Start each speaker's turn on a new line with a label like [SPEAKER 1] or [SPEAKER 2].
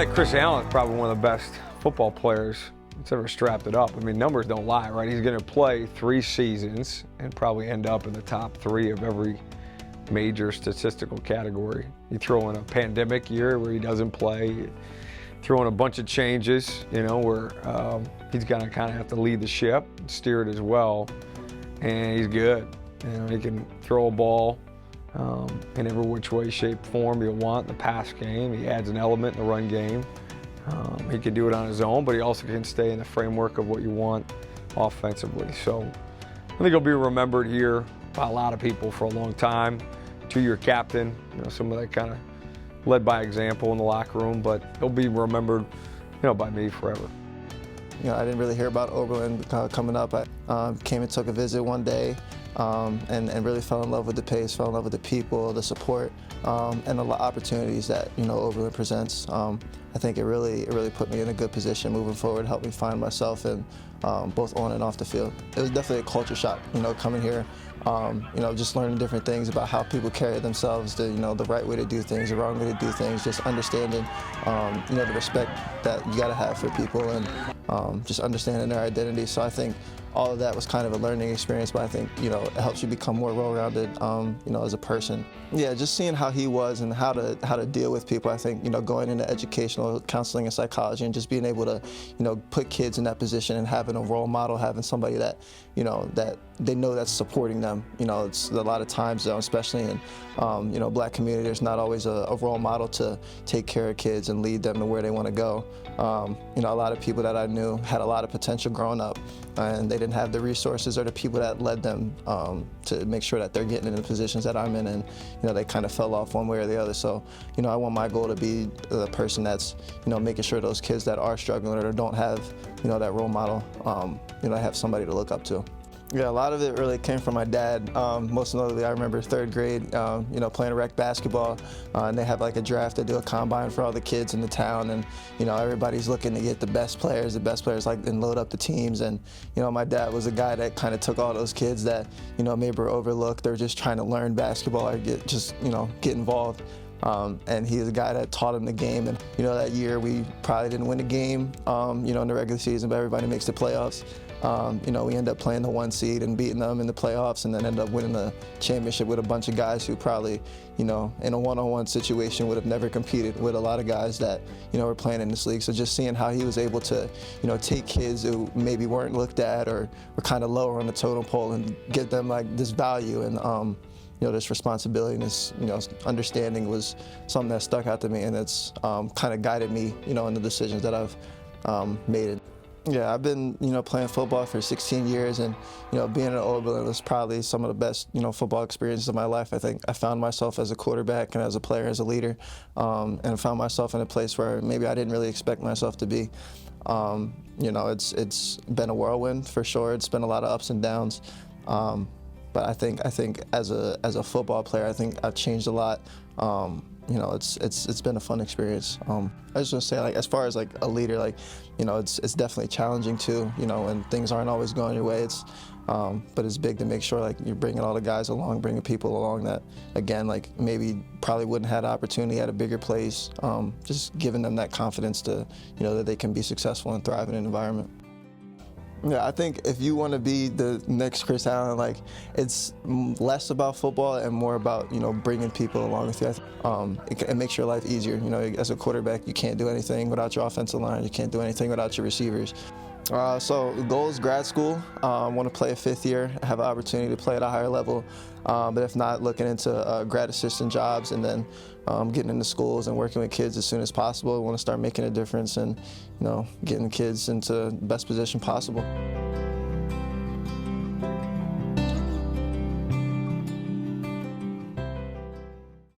[SPEAKER 1] I think Chris Allen is probably one of the best football players that's ever strapped it up. I mean, numbers don't lie, right? He's going to play 3 seasons and probably end up in the top 3 of every major statistical category. You throw in a pandemic year where he doesn't play, you throw in a bunch of changes, where he's going to kind of have to lead the ship, steer it as well, and he's good. He can throw a ball in every which way, shape, form you want in the pass game. He adds an element in the run game. He can do it on his own, but he also can stay in the framework of what you want offensively. So I think he'll be remembered here by a lot of people for a long time. 2-year captain, some of that kind of led by example in the locker room, but he'll be remembered, by me forever.
[SPEAKER 2] I didn't really hear about Oberlin coming up. I came and took a visit one day and really fell in love with the pace, fell in love with the people, the support, and the opportunities that Oberlin presents. I think it really put me in a good position moving forward, helped me find myself in both on and off the field. It was definitely a culture shock, coming here, just learning different things about how people carry themselves, the right way to do things, the wrong way to do things, just understanding, the respect that you got to have for people and just understanding their identity. So I think all of that was kind of a learning experience, but I think, it helps you become more well-rounded, as a person. Yeah, just seeing how he was and how to deal with people. I think, going into educational counseling and psychology and just being able to, put kids in that position and having a role model, having somebody that, that they know that's supporting them. It's a lot of times, especially in, Black community, there's not always a role model to take care of kids and lead them to where they want to go. A lot of people that I knew had a lot of potential growing up, and they didn't have the resources or the people that led them to make sure that they're getting in the positions that I'm in, and they kind of fell off one way or the other. So I want my goal to be the person that's making sure those kids that are struggling or don't have that role model, have somebody to look up to. Yeah, a lot of it really came from my dad. Most notably, I remember 3rd grade, playing rec basketball, and they have like a draft. They do a combine for all the kids in the town, and everybody's looking to get the best players, and load up the teams. And my dad was a guy that kind of took all those kids that maybe were overlooked. They're just trying to learn basketball or get involved. And he's a guy that taught him the game. And that year we probably didn't win a game, in the regular season, but everybody makes the playoffs. We end up playing the 1 seed and beating them in the playoffs, and then end up winning the championship with a bunch of guys who probably, in a one-on-one situation would have never competed with a lot of guys that, were playing in this league. So just seeing how he was able to, take kids who maybe weren't looked at or were kind of lower on the totem pole and get them like this value and, this responsibility and this, understanding was something that stuck out to me, and it's kind of guided me, in the decisions that I've made. Yeah, I've been, playing football for 16 years, and, being at Oberlin was probably some of the best, football experiences of my life. I think I found myself as a quarterback and as a player, as a leader, and found myself in a place where maybe I didn't really expect myself to be. It's been a whirlwind for sure. It's been a lot of ups and downs. But I think as a football player, I think I've changed a lot. It's been a fun experience. I was just gonna say, as far as a leader, it's definitely challenging too. And things aren't always going your way. But it's big to make sure you're bringing all the guys along, bringing people along that, again, maybe probably wouldn't have had opportunity at a bigger place. Just giving them that confidence to, that they can be successful and thrive in an environment. Yeah, I think if you want to be the next Chris Allen, it's less about football and more about, bringing people along with you. It makes your life easier. As a quarterback, you can't do anything without your offensive line. You can't do anything without your receivers. So the goal is grad school. I want to play a 5th year, have an opportunity to play at a higher level. But if not, looking into grad assistant jobs, and then getting into schools and working with kids as soon as possible. I want to start making a difference and, getting kids into the best position possible.